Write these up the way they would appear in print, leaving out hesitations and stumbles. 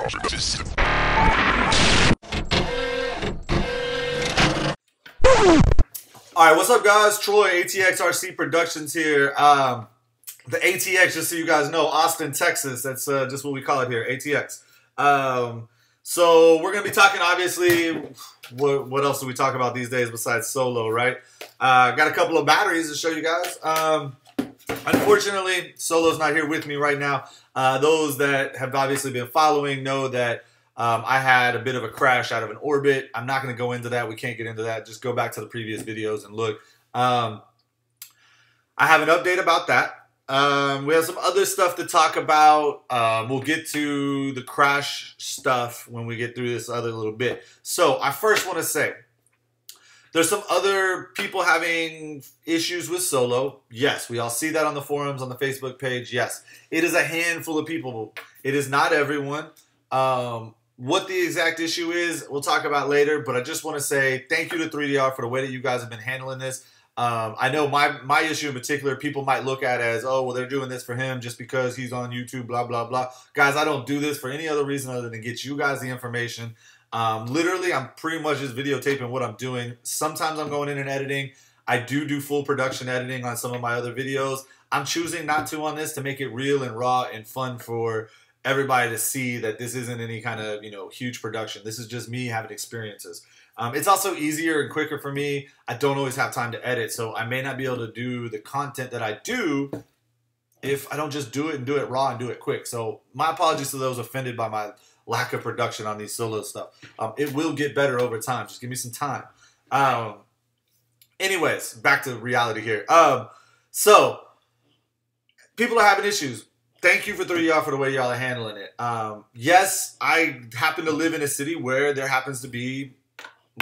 Alright, what's up guys? Troy, ATXRC Productions here. The ATX, just so you guys know, Austin, Texas. That's just what we call it here, ATX. So we're going to be talking, obviously, what else do we talk about these days besides solo, right? Got a couple of batteries to show you guys. Unfortunately, Solo's not here with me right now. Those that have obviously been following know that I had a bit of a crash out of an orbit. I'm not going to go into that. We can't get into that. Just go back to the previous videos and look. I have an update about that. We have some other stuff to talk about. We'll get to the crash stuff when we get through this other little bit. So I first want to say, there's some other people having issues with Solo. Yes, we all see that on the forums, on the Facebook page. Yes, it is a handful of people. It is not everyone. What the exact issue is, we'll talk about later. But I just want to say thank you to 3DR for the way that you guys have been handling this. I know my issue in particular, people might look at as, oh, well, they're doing this for him just because he's on YouTube, blah, blah, blah. Guys, I don't do this for any other reason other than to get you guys the information. Literally, I'm pretty much just videotaping what I'm doing. Sometimes I'm going in and editing. I do full production editing on some of my other videos. I'm choosing not to on this to make it real and raw and fun for everybody to see that this isn't any kind of, huge production. This is just me having experiences. It's also easier and quicker for me. I don't always have time to edit, so I may not be able to do the content that I do if I don't just do it and do it raw and do it quick. So my apologies to those offended by my lack of production on these solo stuff. It will get better over time. Just give me some time. Anyways, back to reality here. So people are having issues. Thank you for 3DR for the way y'all are handling it. Yes, I happen to live in a city where there happens to be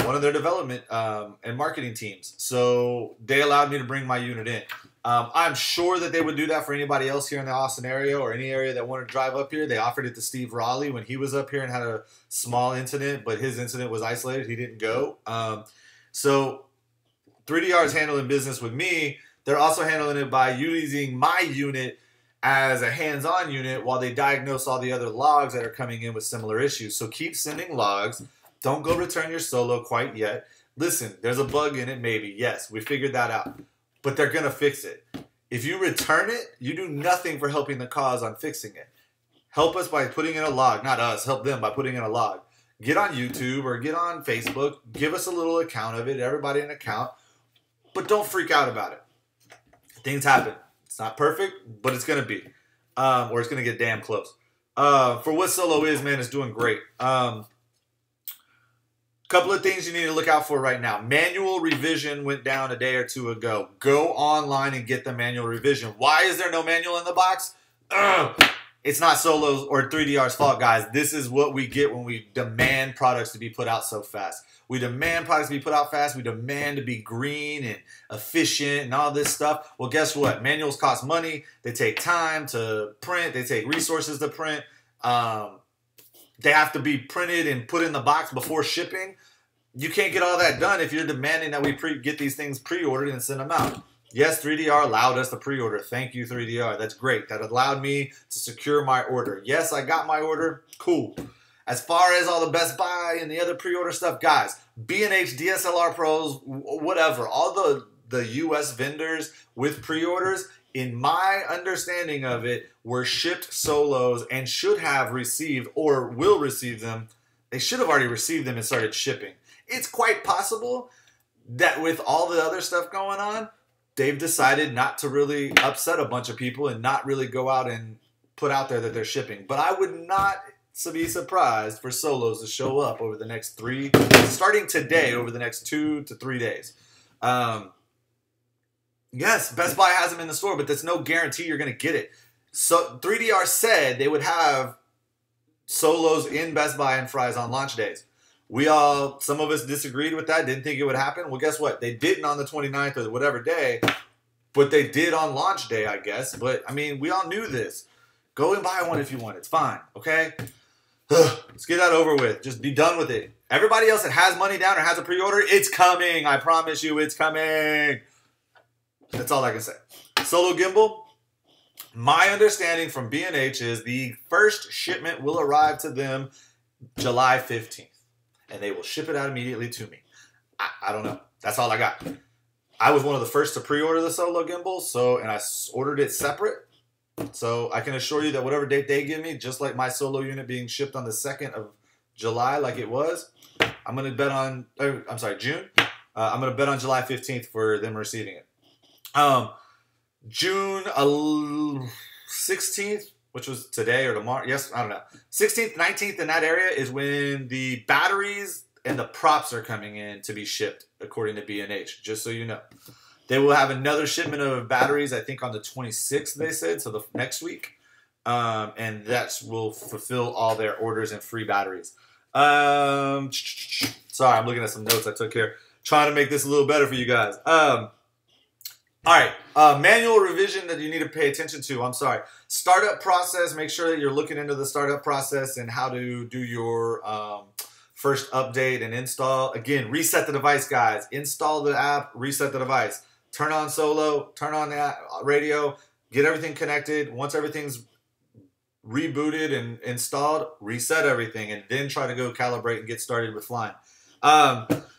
one of their development and marketing teams. So they allowed me to bring my unit in. I'm sure that they would do that for anybody else here in the Austin area or any area that wanted to drive up here. They offered it to Steve Raleigh when he was up here and had a small incident, but his incident was isolated. He didn't go. So 3DR is handling business with me. They're also handling it by using my unit as a hands-on unit while they diagnose all the other logs that are coming in with similar issues. So keep sending logs. Don't go return your Solo quite yet. Listen, there's a bug in it, maybe. Yes, we figured that out. But they're going to fix it. If you return it, you do nothing for helping the cause on fixing it. Help us by putting in a log. Not us. Help them by putting in a log. Get on YouTube or get on Facebook. Give us a little account of it. Everybody an account. But don't freak out about it. Things happen. It's not perfect, but it's going to be. Or it's going to get damn close. For what Solo is, man, it's doing great. Couple of things you need to look out for right now. Manual revision went down a day or two ago. Go online and get the manual revision. Why is there no manual in the box? It's not Solo's or 3DR's fault, guys. This is what we get when we demand products to be put out so fast. We demand products to be put out fast. We demand to be green and efficient and all this stuff. Well, guess what? Manuals cost money. They take time to print. They take resources to print. They have to be printed and put in the box before shipping. You can't get all that done if you're demanding that we get these things pre-ordered and send them out. Yes, 3DR allowed us to pre-order. Thank you, 3DR. That's great. That allowed me to secure my order. Yes, I got my order. Cool. As far as all the Best Buy and the other pre-order stuff, guys, B&H, DSLR Pros, whatever, all the U.S. vendors with pre-orders, in my understanding of it, were shipped Solos and should have received or will receive them. They should have already received them and started shipping. It's quite possible that with all the other stuff going on, they've decided not to really upset a bunch of people and not really go out and put out there that they're shipping. But I would not be surprised for Solos to show up over the next starting today, over the next 2 to 3 days. Yes, Best Buy has them in the store, but there's no guarantee you're going to get it. So 3DR said they would have Solos in Best Buy and Fry's on launch days. Some of us disagreed with that, didn't think it would happen. Well, guess what? They didn't on the 29th or whatever day, but they did on launch day, I guess. But, I mean, we all knew this. Go and buy one if you want. It's fine, okay? Let's get that over with. Just be done with it. Everybody else that has money down or has a pre-order, it's coming. I promise you it's coming. That's all I can say. Solo gimbal, My understanding from B&H is the first shipment will arrive to them July 15th, and they will ship it out immediately to me. I don't know. That's all I got. I was one of the first to pre-order the Solo gimbal, and I ordered it separate. So I can assure you that whatever date they give me, just like my Solo unit being shipped on the 2nd of July like it was, I'm going to bet on, June. I'm going to bet on July 15th for them receiving it. June 16th, which was today or tomorrow. Yes, I don't know. 16th, 19th in that area is when the batteries and the props are coming in to be shipped, according to B&H, just so you know. They will have another shipment of batteries, I think, on the 26th, they said, so the next week. And that will fulfill all their orders and free batteries. Sorry, I'm looking at some notes I took here. Trying to make this a little better for you guys. All right, manual revision that you need to pay attention to. I'm sorry. Startup process, make sure that you're looking into the startup process and how to do your first update and install. Again, reset the device, guys. Install the app, reset the device. Turn on Solo, turn on the radio, get everything connected. Once everything's rebooted and installed, reset everything, and then try to go calibrate and get started with flying.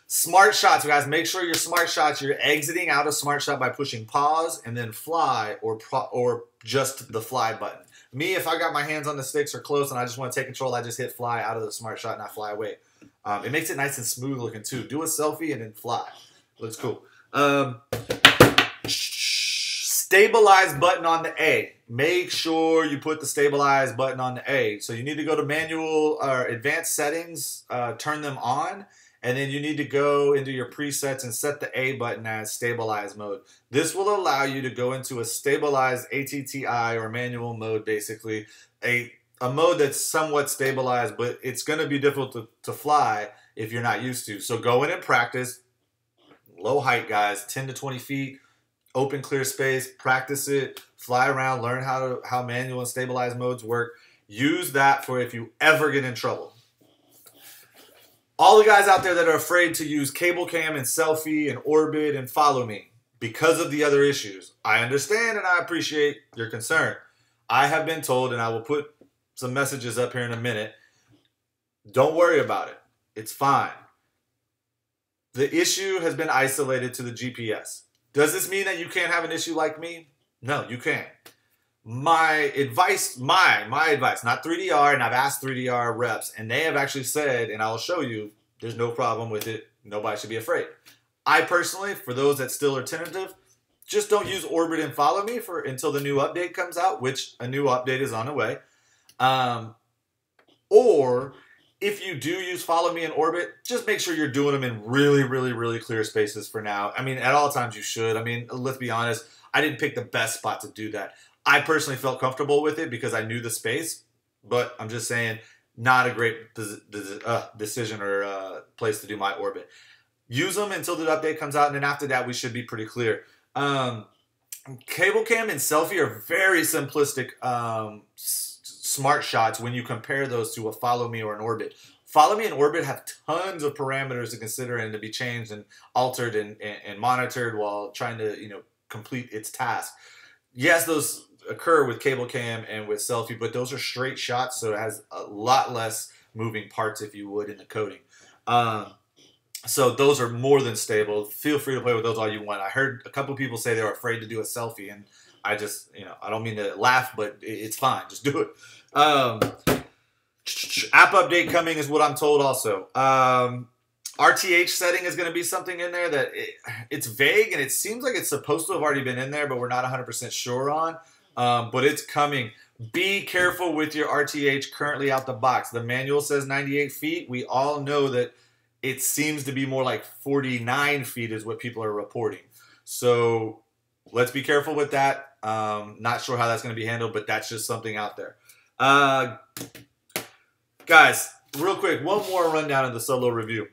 Smart shots, guys. Make sure your smart shots, you're exiting out of smart shot by pushing pause and then fly or just the fly button. Me, if I got my hands on the sticks or close and I just want to take control, I just hit fly out of the smart shot and I fly away. It makes it nice and smooth looking too. Do a selfie and then fly. Looks cool. Stabilize button on the A. Make sure you put the stabilize button on the A. So you need to go to manual or advanced settings, turn them on. And then you need to go into your presets and set the A button as stabilize mode. This will allow you to go into a stabilized ATTI or manual mode, basically. A mode that's somewhat stabilized, but it's going to be difficult to fly if you're not used to. So go in and practice. Low height, guys, 10 to 20 feet, open clear space, practice it, fly around, learn how manual and stabilized modes work. Use that for if you ever get in trouble. All the guys out there that are afraid to use cable cam and selfie and orbit and follow me because of the other issues, I understand and I appreciate your concern. I have been told, and I will put some messages up here in a minute, don't worry about it. It's fine. The issue has been isolated to the GPS. Does this mean that you can't have an issue like me? No, you can't. My advice, my advice, not 3DR, and I've asked 3DR reps, and they have actually said, and I'll show you, there's no problem with it. Nobody should be afraid. I personally, for those that still are tentative, just don't use orbit and follow me until the new update comes out, which a new update is on the way. Or if you do use follow me and orbit, just make sure you're doing them in really, really, really clear spaces for now. I mean, at all times you should. I mean, let's be honest. I didn't pick the best spot to do that. I personally felt comfortable with it because I knew the space, but I'm just saying, not a great decision or place to do my orbit. Use them until the update comes out, and then after that, we should be pretty clear. Cable cam and selfie are very simplistic smart shots when you compare those to a follow me or an orbit. Follow me and orbit have tons of parameters to consider and to be changed and altered and monitored while trying to complete its task. Yes, those occur with cable cam and with selfie, but those are straight shots, so it has a lot less moving parts, if you would, in the coding. So those are more than stable. Feel free to play with those all you want. I heard a couple people say they were afraid to do a selfie, and I just, I don't mean to laugh, but it's fine. Just do it. App update coming is what I'm told also. RTH setting is going to be something in there that it's vague, and it seems like it's supposed to have already been in there, but we're not 100% sure on. But it's coming. Be careful with your RTH currently out the box. The manual says 98 feet. We all know that it seems to be more like 49 feet is what people are reporting. So let's be careful with that. Not sure how that's going to be handled, but that's just something out there. Guys, real quick, one more rundown of the Solo review.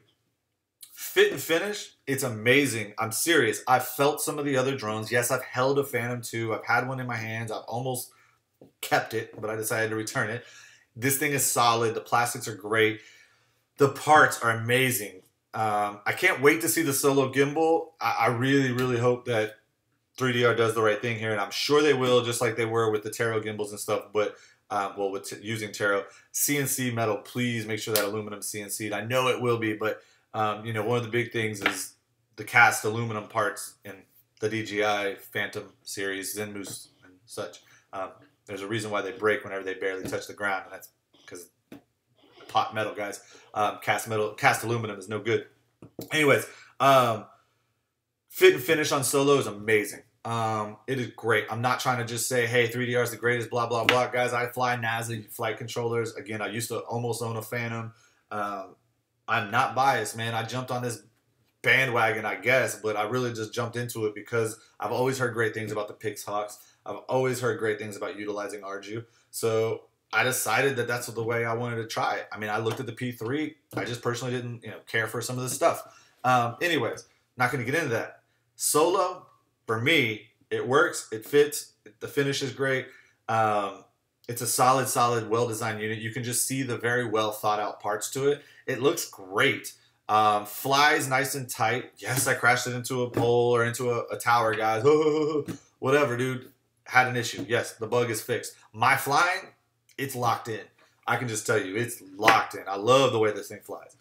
Fit and finish, it's amazing. I'm serious. I've felt some of the other drones. Yes, I've held a Phantom 2. I've had one in my hands. I've almost kept it, but I decided to return it. This thing is solid. The plastics are great. The parts are amazing. I can't wait to see the Solo gimbal. I really, really hope that 3DR does the right thing here, and I'm sure they will, just like they were with the Taro gimbals and stuff. But well, with using Taro CNC metal, please make sure that aluminum CNC'd. I know it will be, but you know, one of the big things is the cast aluminum parts in the DJI Phantom series, Zen Moose and such. There's a reason why they break whenever they barely touch the ground, and that's because pot metal, guys. Cast aluminum is no good. Anyways, fit and finish on Solo is amazing. It is great. I'm not trying to just say, hey, 3DR is the greatest, blah, blah, blah. Guys, I fly NASA flight controllers. Again, I used to almost own a Phantom. I'm not biased, man. I jumped on this bandwagon, I guess, but I really just jumped into it because I've always heard great things about the Pixhawks. I've always heard great things about utilizing Arju. So I decided that that's the way I wanted to try it. I mean, I looked at the P3. I just personally didn't, care for some of the stuff. Anyways, not going to get into that. Solo, for me, it works. It fits. The finish is great. It's a solid, well-designed unit. You can just see the very well thought-out parts to it. It looks great. Flies nice and tight. Yes, I crashed it into a pole or into a tower, guys. Whatever, dude. Had an issue. Yes, the bug is fixed. My flying, it's locked in. I can just tell you, it's locked in. I love the way this thing flies.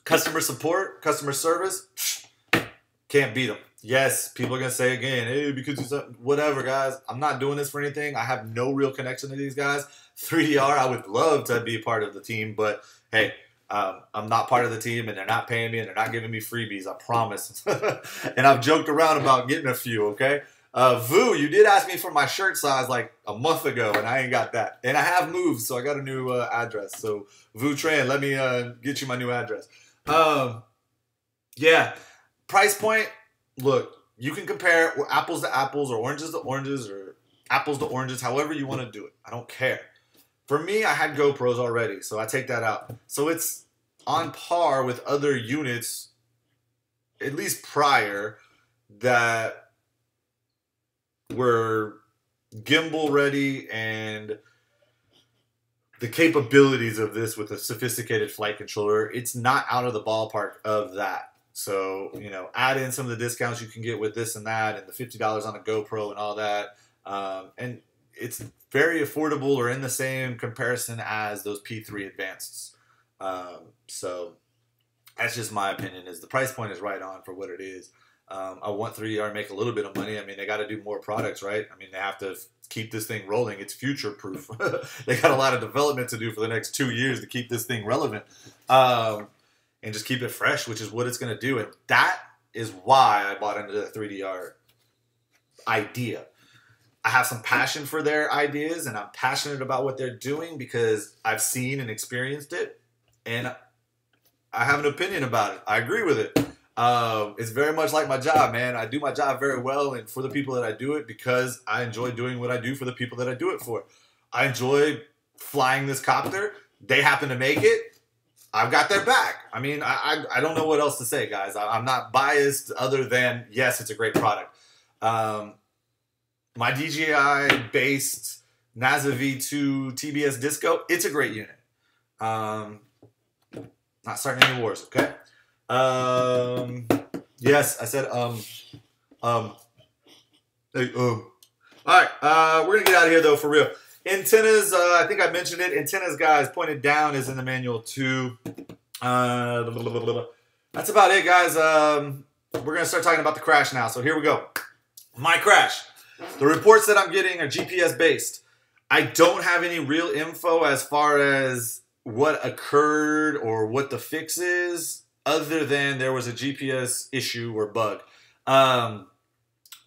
Customer support, customer service, can't beat them. Yes, people are going to say again, hey, because it's whatever, guys. I'm not doing this for anything. I have no real connection to these guys. 3DR, I would love to be a part of the team, but hey, I'm not part of the team, and they're not paying me, and they're not giving me freebies, I promise. And I've joked around about getting a few, okay? Vu, you did ask me for my shirt size like a month ago, and I ain't got that. And I have moved, so I got a new address. So, Vu Tran, let me get you my new address. Yeah, price point, look, you can compare apples to apples or oranges to oranges or apples to oranges, however you want to do it. I don't care. For me, I had GoPros already, so I take that out. So it's on par with other units, at least prior, that were gimbal ready, and the capabilities of this with a sophisticated flight controller, it's not out of the ballpark of that. So, add in some of the discounts you can get with this and that, and the $50 on a GoPro and all that. And it's very affordable or in the same comparison as those P3 Advanceds. So that's just my opinion, is the price point is right on for what it is. I want 3DR to make a little bit of money. I mean, they got to do more products, right? I mean, they have to keep this thing rolling. It's future-proof. They got a lot of development to do for the next 2 years to keep this thing relevant and just keep it fresh, which is what it's going to do. And that is why I bought into the 3DR idea. I have some passion for their ideas, and I'm passionate about what they're doing because I've seen and experienced it, and I have an opinion about it. I agree with it. It's very much like my job, man. I do my job very well, and for the people that I do it, because I enjoy doing what I do for the people that I do it for. I enjoy flying this copter. They happen to make it. I've got their back. I mean, I don't know what else to say, guys. I'm not biased other than, yes, it's a great product. My DJI-based NASA V2 TBS Disco, it's a great unit. Not starting any wars, okay? Yes, I said, hey, all right, we're gonna get out of here though, for real. Antennas, I think I mentioned it. Antennas, guys, pointed down is in the manual too. That's about it, guys. We're gonna start talking about the crash now. So here we go. My crash. The reports that I'm getting are GPS based. I don't have any real info as far as what occurred or what the fix is, other than there was a GPS issue or bug.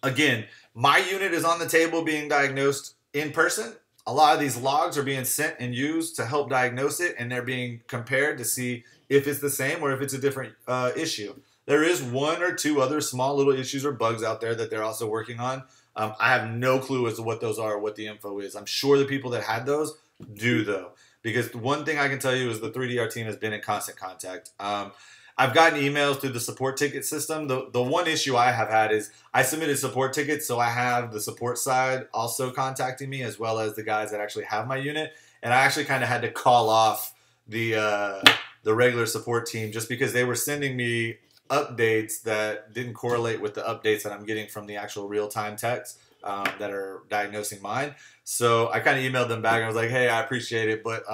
Again, my unit is on the table being diagnosed in person. A lot of these logs are being sent and used to help diagnose it, and they're being compared to see if it's the same or if it's a different issue. There is one or two other small little issues or bugs out there that they're also working on. I have no clue as to what those are or what the info is. I'm sure the people that had those do, though. Because one thing I can tell you is the 3DR team has been in constant contact. I've gotten emails through the support ticket system. The one issue I have had is I submitted support tickets, so I have the support side also contacting me, as well as the guys that actually have my unit. And I actually kind of had to call off the regular support team just because they were sending me updates that didn't correlate with the updates that I'm getting from the actual real-time techs that are diagnosing mine. So I kind of emailed them back and I was like, hey, I appreciate it, but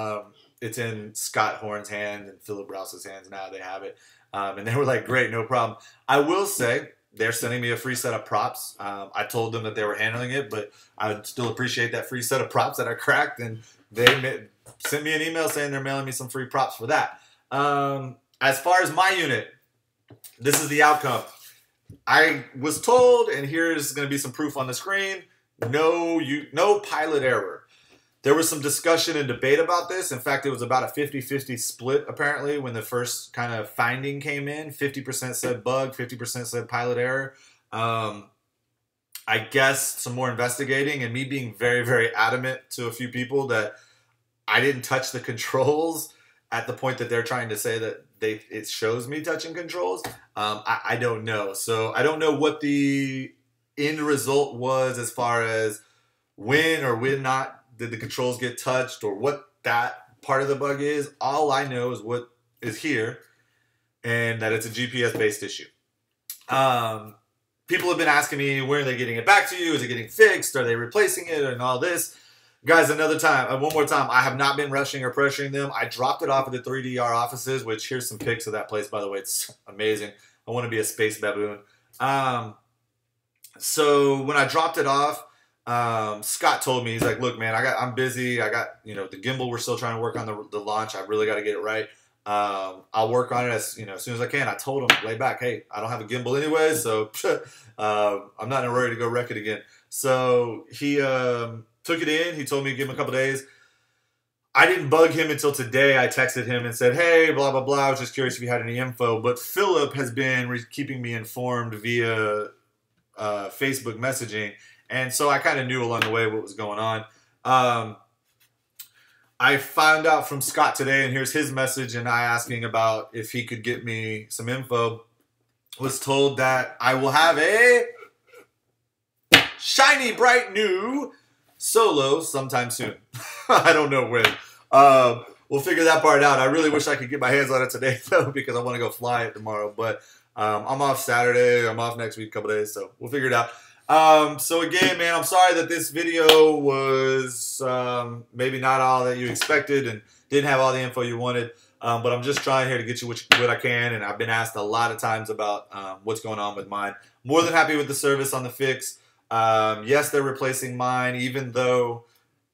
it's in Scott Horn's hands and Philip Rouse's hands now. They have it. And they were like, great, no problem. I will say they're sending me a free set of props. I told them that they were handling it, but I would still appreciate that free set of props that I cracked. And they sent me an email saying they're mailing me some free props for that. As far as my unit, this is the outcome. I was told, and here's going to be some proof on the screen, no pilot error. There was some discussion and debate about this. In fact, it was about a 50-50 split, apparently, when the first kind of finding came in. 50% said bug, 50% said pilot error. I guess some more investigating and me being very, very adamant to a few people that I didn't touch the controls at the point that they're trying to say that it shows me touching controls. I don't know. So I don't know what the end result was as far as when or when not did the controls get touched or what that part of the bug is. All I know is what is here and that it's a GPS-based issue. People have been asking me, when are they getting it back to you? Is it getting fixed? Are they replacing it and all this? Guys, one more time, I have not been rushing or pressuring them. I dropped it off at the 3DR offices, which here's some pics of that place, by the way. It's amazing. I want to be a space baboon. So when I dropped it off, Scott told me, he's like, look, man, I'm busy. I got, the gimbal. We're still trying to work on the launch. I really got to get it right. I'll work on it as soon as I can. I told him, lay back. Hey, I don't have a gimbal anyway, so I'm not in a hurry to go wreck it again. So he took it in. He told me to give him a couple days. I didn't bug him until today. I texted him and said, hey, blah, blah, blah. I was just curious if you had any info. But Philip has been keeping me informed via Facebook messaging. And so I kind of knew along the way what was going on. I found out from Scott today, and here's his message, and I asking about if he could get me some info. Was told that I will have a shiny, bright new Solo sometime soon. I don't know when. We'll figure that part out. I really wish I could get my hands on it today, though, because I want to go fly it tomorrow. But I'm off Saturday. I'm off next week, a couple days, so we'll figure it out. So again, man, I'm sorry that this video was maybe not all that you expected and didn't have all the info you wanted. But I'm just trying here to get you what I can, and I've been asked a lot of times about what's going on with mine. More than happy with the service on the fix. Yes, they're replacing mine, even though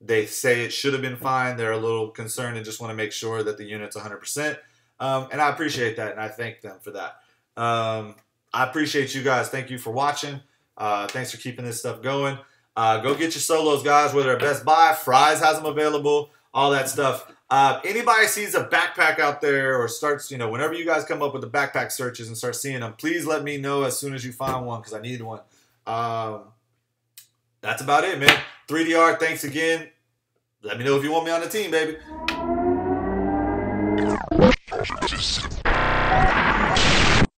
they say it should have been fine. They're a little concerned and just want to make sure that the unit's 100%. And I appreciate that, and I thank them for that. I appreciate you guys. Thank you for watching. Thanks for keeping this stuff going. Go get your Solos, guys, whether at Best Buy, Fry's has them available, all that stuff. Anybody sees a backpack out there or starts, whenever you guys come up with the backpack searches and start seeing them, please let me know as soon as you find one because I need one. That's about it, man. 3DR, thanks again. Let me know if you want me on the team, baby.